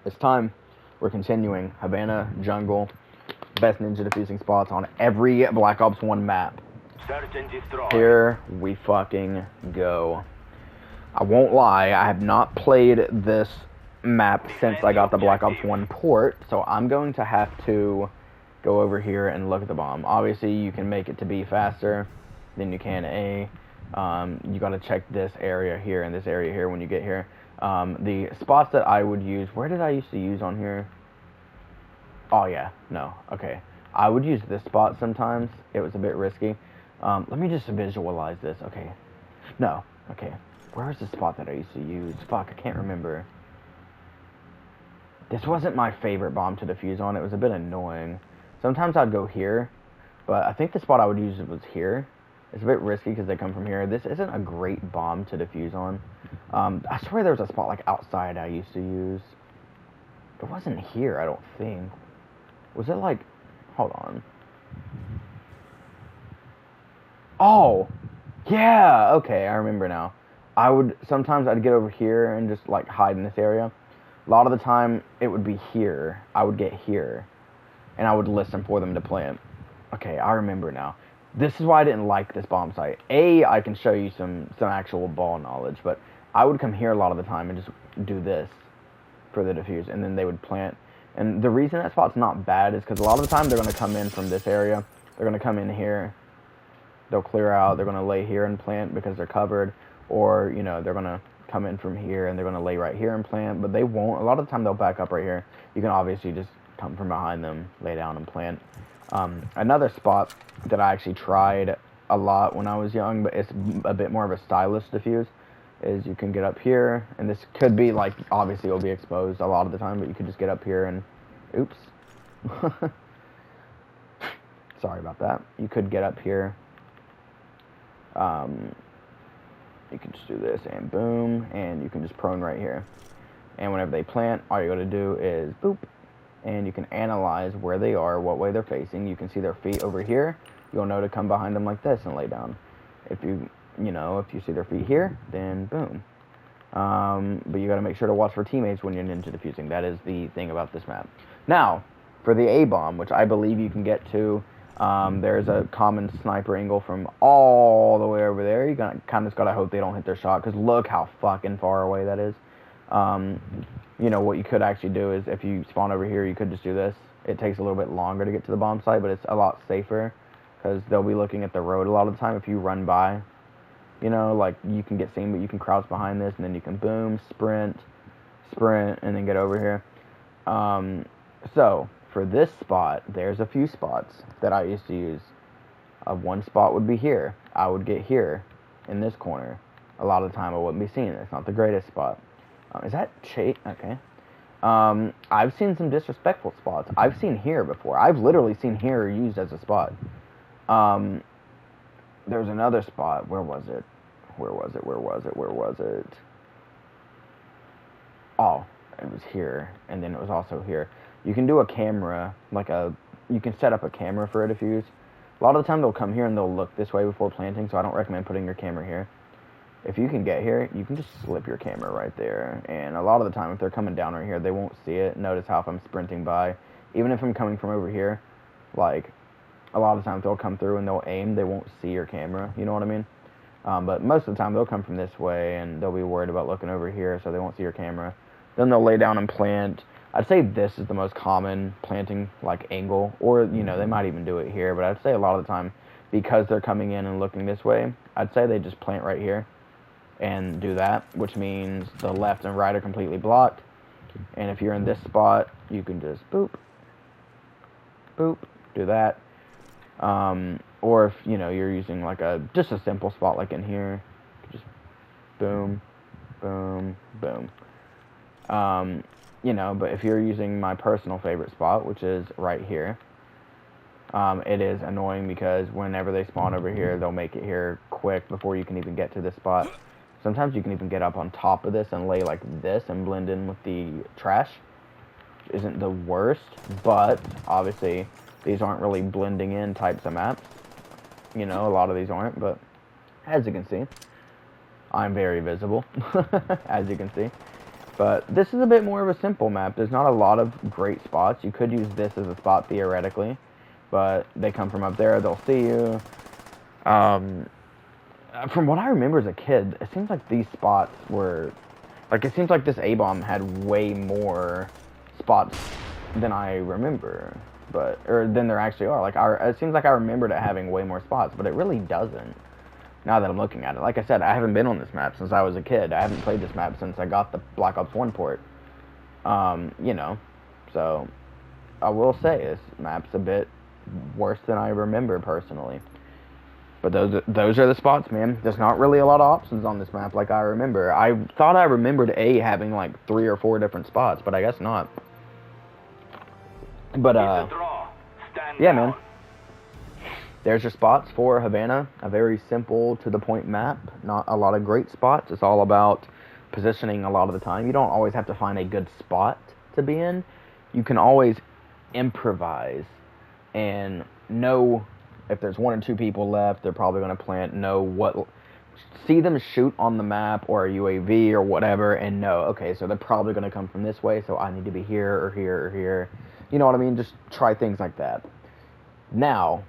It's time. We're continuing. Havana, jungle, best ninja defusing spots on every Black Ops 1 map. Search and destroy. Here we fucking go. I won't lie, I have not played this map since I got the Black Ops 1 port, so I'm going to have to go over here and look at the bomb. Obviously, you can make it to be faster than you can A. You gotta check this area here and this area here when you get here. The spots that I would use, where did I used to use on here? Oh yeah, no, okay. I would use this spot sometimes. It was a bit risky. Let me just visualize this, okay. No, okay. Where's the spot that I used to use? Fuck, I can't remember. This wasn't my favorite bomb to defuse on. It was a bit annoying. Sometimes I'd go here, but I think the spot I would use was here. It's a bit risky because they come from here. This isn't a great bomb to defuse on. I swear there was a spot like outside I used to use. It wasn't here, I don't think. Was it like... Hold on. Oh! Yeah! Okay, I remember now. Sometimes I'd get over here and just like hide in this area. A lot of the time it would be here. I would get here. And I would listen for them to plant. Okay, I remember now. This is why I didn't like this bomb site. I can show you some actual ball knowledge, but I would come here a lot of the time and just do this for the defuse, and then they would plant. And the reason that spot's not bad is because a lot of the time they're going to come in from this area. They're going to come in here. They'll clear out. They're going to lay here and plant because they're covered. Or, you know, they're going to come in from here and they're going to lay right here and plant. But they won't. A lot of the time they'll back up right here. You can obviously just come from behind them, lay down and plant. Another spot that I actually tried a lot when I was young, but it's a bit more of a stylish defuse, is you can get up here, and this could be like, obviously it'll be exposed a lot of the time, but you could just get up here and, oops. Sorry about that. You could get up here. You can just do this and boom, and you can just prone right here. And whenever they plant, all you gotta do is boop. And you can analyze where they are, what way they're facing. You can see their feet over here. You'll know to come behind them like this and lay down. If you see their feet here, then boom. But you got to make sure to watch for teammates when you're ninja defusing. That is the thing about this map. Now, for the A-bomb, which I believe you can get to, there's a common sniper angle from all the way over there. You kind of just got to hope they don't hit their shot, because look how fucking far away that is. You know, what you could actually do is, if you spawn over here, you could just do this. It takes a little bit longer to get to the bomb site, but it's a lot safer, because they'll be looking at the road a lot of the time. If you run by, you know, like, you can get seen, but you can crouch behind this, and then you can boom, sprint, and then get over here. So, for this spot, there's a few spots that I used to use. One spot would be here. I would get here, in this corner. A lot of the time I wouldn't be seeing it. It's not the greatest spot. Is that Chase? Okay. I've seen some disrespectful spots. I've seen here before. I've literally seen here used as a spot. There's another spot. Where was it? Oh, it was here. And then it was also here. You can do a camera, you can set up a camera for a defuse. A lot of the time they'll come here and they'll look this way before planting, so I don't recommend putting your camera here. If you can get here, you can just slip your camera right there. And a lot of the time, if they're coming down right here, they won't see it. Notice how if I'm sprinting by, even if I'm coming from over here, like, a lot of times they'll come through and they'll aim. They won't see your camera. You know what I mean? But most of the time, they'll come from this way, and they'll be worried about looking over here, so they won't see your camera. Then they'll lay down and plant. I'd say this is the most common planting, like, angle. Or, you know, they might even do it here. But I'd say a lot of the time, because they're coming in and looking this way, I'd say they just plant right here and do that, which means the left and right are completely blocked. And if you're in this spot, you can just boop, boop, do that. Or if, you know, you're using like just a simple spot like in here, just boom, boom, boom. You know, but if you're using my personal favorite spot, which is right here, it is annoying because whenever they spawn over here, they'll make it here quick before you can even get to this spot. Sometimes you can even get up on top of this and lay like this and blend in with the trash. Isn't the worst, but obviously these aren't really blending in types of maps. You know, a lot of these aren't, but as you can see, I'm very visible, as you can see. But this is a bit more of a simple map. There's not a lot of great spots. You could use this as a spot theoretically, but they come from up there. They'll see you. From what I remember as a kid, it seems like these spots were... Like, it seems like this A-bomb had way more spots than I remember. Or than there actually are. Like, it seems like I remembered it having way more spots, but it really doesn't. Now that I'm looking at it. Like I said, I haven't been on this map since I was a kid. I haven't played this map since I got the Black Ops 1 port. You know. So, I will say, this map's a bit worse than I remember, personally. But those are the spots, man. There's not really a lot of options on this map like I remember. I thought I remembered A having like 3 or 4 different spots, but I guess not. But, yeah, man. There's your spots for Havana. A very simple, to-the-point map. Not a lot of great spots. It's all about positioning a lot of the time. You don't always have to find a good spot to be in. You can always improvise and know if there's 1 or 2 people left, they're probably going to plant, see them shoot on the map or a UAV or whatever, and know, okay, so they're probably going to come from this way, so I need to be here or here or here. You know what I mean? Just try things like that. Now,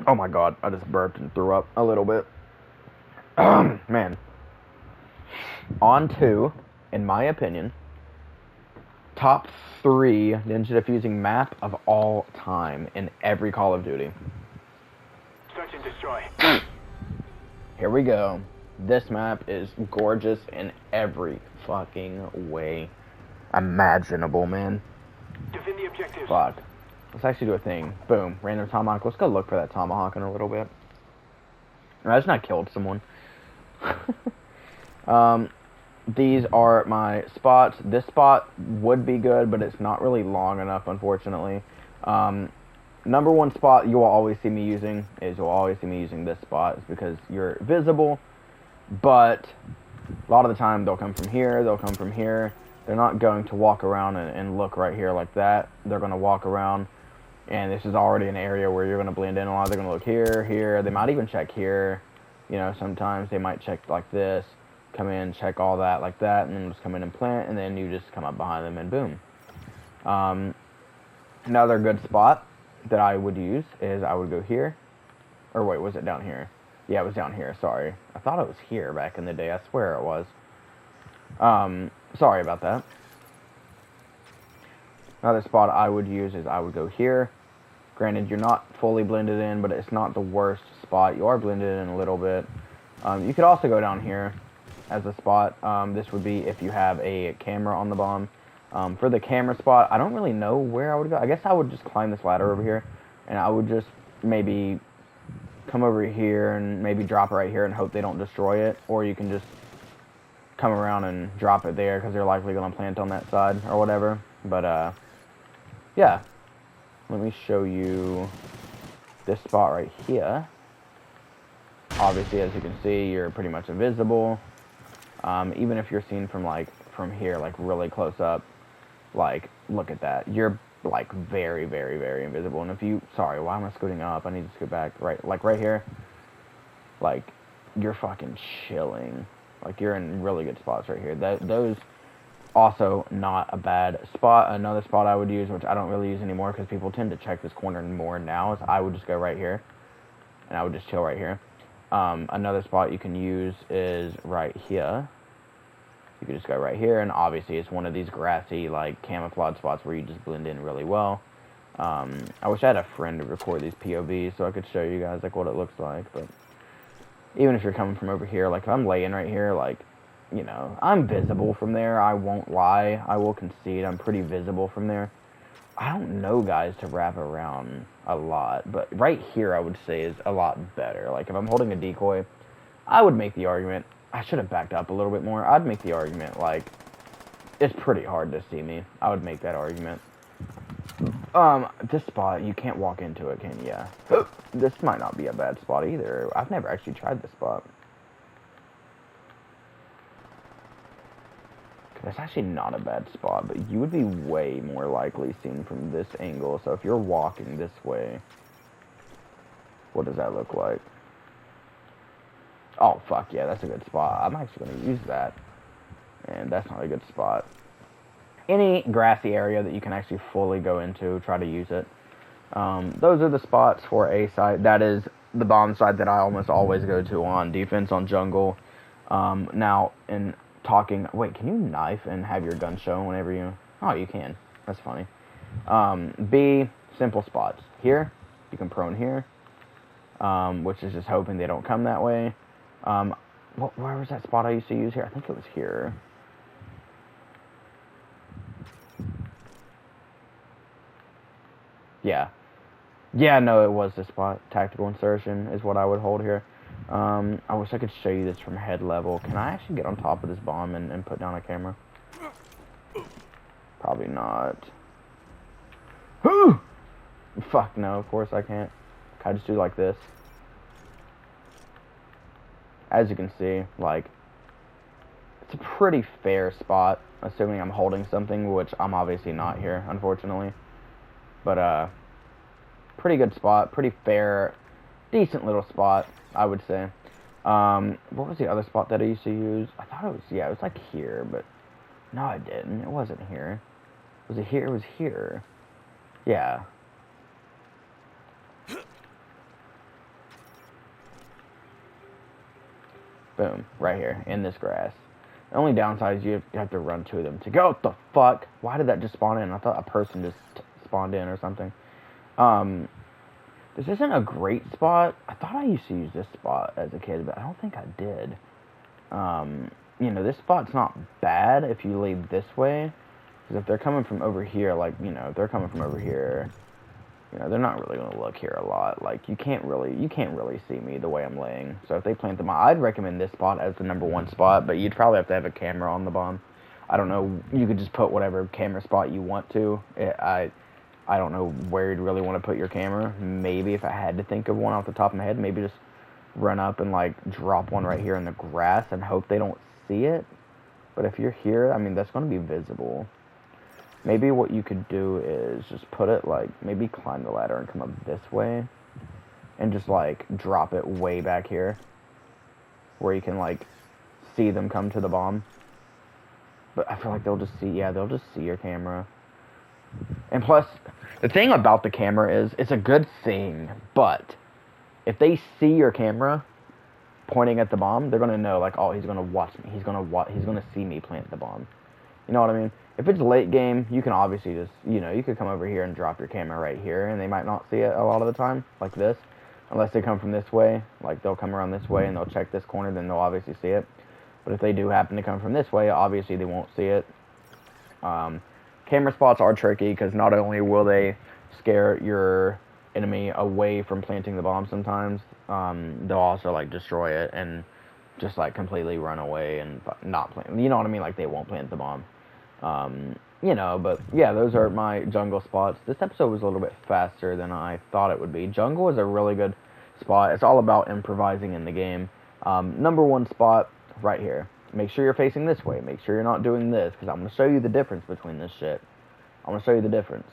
oh my god, I just burped and threw up a little bit. Man. On to, in my opinion, top 3 ninja defusing map of all time in every Call of Duty. Search and destroy. Here we go. This map is gorgeous in every fucking way imaginable, man. Defend the objective. Fuck. Let's actually do a thing. Boom. Random tomahawk. Let's go look for that tomahawk in a little bit. Imagine I killed someone. These are my spots. This spot would be good, but it's not really long enough, unfortunately. Number 1 spot you will always see me using is this spot. It's because you're visible, but a lot of the time they'll come from here, they'll come from here. They're not going to walk around and look right here like that. They're going to walk around, and this is already an area where you're going to blend in a lot. They're going to look here, here. They might even check here. You know, sometimes they might check like this. Come in, check all that like that, and then just come in and plant, and then you just come up behind them and boom. Another good spot that I would use is I would go here. Or wait, was it down here? Yeah, it was down here, sorry. I thought it was here back in the day, I swear it was. Sorry about that. Another spot I would use is I would go here. Granted, you're not fully blended in, but it's not the worst spot. You are blended in a little bit. You could also go down here as a spot. This would be if you have a camera on the bomb. For the camera spot, I don't really know where I would go. I guess I would just climb this ladder over here, and I would just maybe come over here and maybe drop it right here and hope they don't destroy it. Or you can just come around and drop it there because they're likely going to plant on that side or whatever. But, yeah. Let me show you this spot right here. Obviously, as you can see, you're pretty much invisible. Even if you're seen from here, like really close up, like look at that. You're like very, very, very invisible. And if you, sorry, why am I scooting up? I need to scoot back. Right here. Like you're fucking chilling. Like you're in really good spots right here. Those also not a bad spot. Another spot I would use, which I don't really use anymore because people tend to check this corner more now, is I would just go right here, and I would just chill right here. Another spot you can use is right here. You could just go right here, and obviously it's one of these grassy, like, camouflage spots where you just blend in really well. I wish I had a friend to record these POVs so I could show you guys, like, what it looks like, but even if you're coming from over here, like, if I'm laying right here, like, you know, I'm visible from there, I won't lie, I will concede, I'm pretty visible from there. I don't know guys to wrap around a lot, but right here I would say is a lot better. Like, if I'm holding a decoy, I would make the argument, I should have backed up a little bit more, I'd make the argument, like, it's pretty hard to see me. I would make that argument. This spot, you can't walk into it, can you? Yeah. This might not be a bad spot either. I've never actually tried this spot. It's actually not a bad spot, but you would be way more likely seen from this angle. So if you're walking this way, what does that look like? Oh, fuck yeah, that's a good spot. I'm actually going to use that. And that's not a good spot. Any grassy area that you can actually fully go into, try to use it. Those are the spots for A site. That is the bomb site that I almost always go to on defense on jungle. Now, in talking... Wait, can you knife and have your gun shown whenever you... Oh, you can. That's funny. B, simple spots. Here, you can prone here. Which is just hoping they don't come that way. Where was that spot I used to use here? I think it was here. Yeah. Yeah, no, it was this spot. Tactical insertion is what I would hold here. I wish I could show you this from head level. Can I actually get on top of this bomb and put down a camera? Probably not. Fuck no, of course I can't. Can I just do like this? As you can see, like, it's a pretty fair spot, assuming I'm holding something, which I'm obviously not here, unfortunately. But, pretty good spot, pretty fair, decent little spot, I would say. What was the other spot that I used to use? I thought it was, yeah, it was like here, but no, I didn't. It wasn't here. Was it here? It was here. Yeah. Boom, right here, in this grass. The only downside is you have to run to them to go. What the fuck? Why did that just spawn in? I thought a person just spawned in or something. This isn't a great spot. I thought I used to use this spot as a kid, but I don't think I did. You know, this spot's not bad if you lead this way. Because if they're coming from over here, like, you know, if they're coming from over here, you know, they're not really going to look here a lot. Like, you can't really see me the way I'm laying. So if they plant the bomb, I'd recommend this spot as the #1 spot, but you'd probably have to have a camera on the bomb. I don't know, you could just put whatever camera spot you want to. I don't know where you'd really want to put your camera. Maybe if I had to think of one off the top of my head, maybe just run up and, like, drop one right here in the grass and hope they don't see it. But if you're here, I mean, that's going to be visible. Maybe what you could do is just put it, like, maybe climb the ladder and come up this way. And just, like, drop it way back here. Where you can, like, see them come to the bomb. But I feel like they'll just see, yeah, they'll just see your camera. And plus, the thing about the camera is, it's a good thing, but if they see your camera pointing at the bomb, they're going to know, like, oh, he's going to watch me. He's going to see me plant the bomb. You know what I mean? If it's late game, you can obviously just, you know, you could come over here and drop your camera right here, and they might not see it a lot of the time, like this. Unless they come from this way, like, they'll come around this way and they'll check this corner, then they'll obviously see it. But if they do happen to come from this way, obviously they won't see it. Camera spots are tricky, because not only will they scare your enemy away from planting the bomb sometimes, they'll also, like, destroy it and just, like, completely run away and not plant. You know what I mean? Like, they won't plant the bomb. You know, but yeah, those are my jungle spots. This episode was a little bit faster than I thought it would be. Jungle is a really good spot. It's all about improvising in the game. #1 spot, right here. Make sure you're facing this way. Make sure you're not doing this, because I'm going to show you the difference between this shit. I'm going to show you the difference.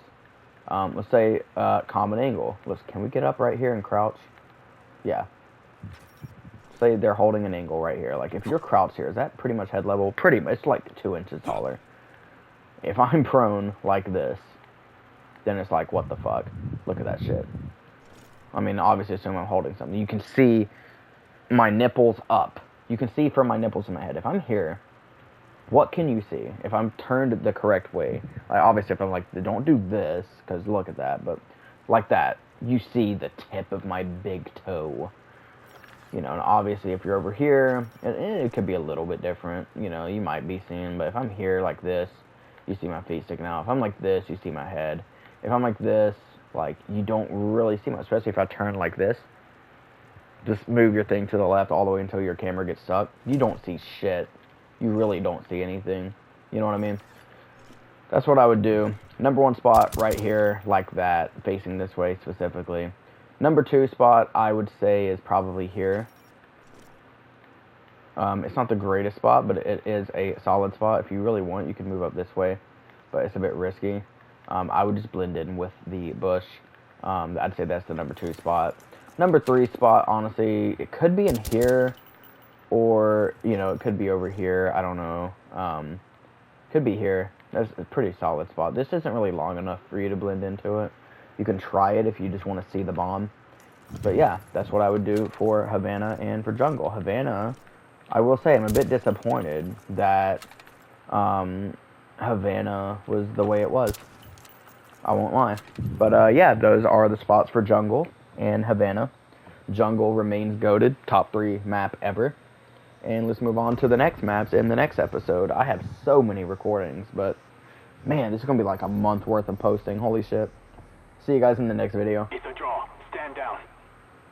Let's say, common angle. Can we get up right here and crouch? Yeah. Say they're holding an angle right here. Like, if you're crouched here, is that pretty much head level? Pretty much. It's like 2 inches taller. If I'm prone like this, then it's like, what the fuck? Look at that shit. I mean, obviously, assume I'm holding something. You can see my nipples up. You can see from my nipples in my head. If I'm here, what can you see? If I'm turned the correct way, like, obviously, if I'm like, don't do this, because look at that, but like that, you see the tip of my big toe. You know, and obviously, if you're over here, it could be a little bit different. You know, you might be seeing, but if I'm here like this, you see my feet sticking out. If I'm like this, you see my head. If I'm like this, like, you don't really see much, especially if I turn like this. Just move your thing to the left all the way until your camera gets stuck. You don't see shit. You really don't see anything. You know what I mean? That's what I would do. #1 spot right here, like that, facing this way specifically. #2 spot, I would say, is probably here. It's not the greatest spot, but it is a solid spot. If you really want, you can move up this way, but it's a bit risky. I would just blend in with the bush. I'd say that's the #2 spot. #3 spot, honestly, it could be in here. or, you know, it could be over here. I don't know. Could be here. That's a pretty solid spot. This isn't really long enough for you to blend into it. You can try it if you just want to see the bomb. But yeah, that's what I would do for Havana and for jungle. Havana, I will say I'm a bit disappointed that Havana was the way it was. I won't lie. But yeah, those are the spots for jungle and Havana. Jungle remains goated, top 3 map ever. And let's move on to the next maps in the next episode. I have so many recordings, but man, this is going to be like a month worth of posting. Holy shit. See you guys in the next video.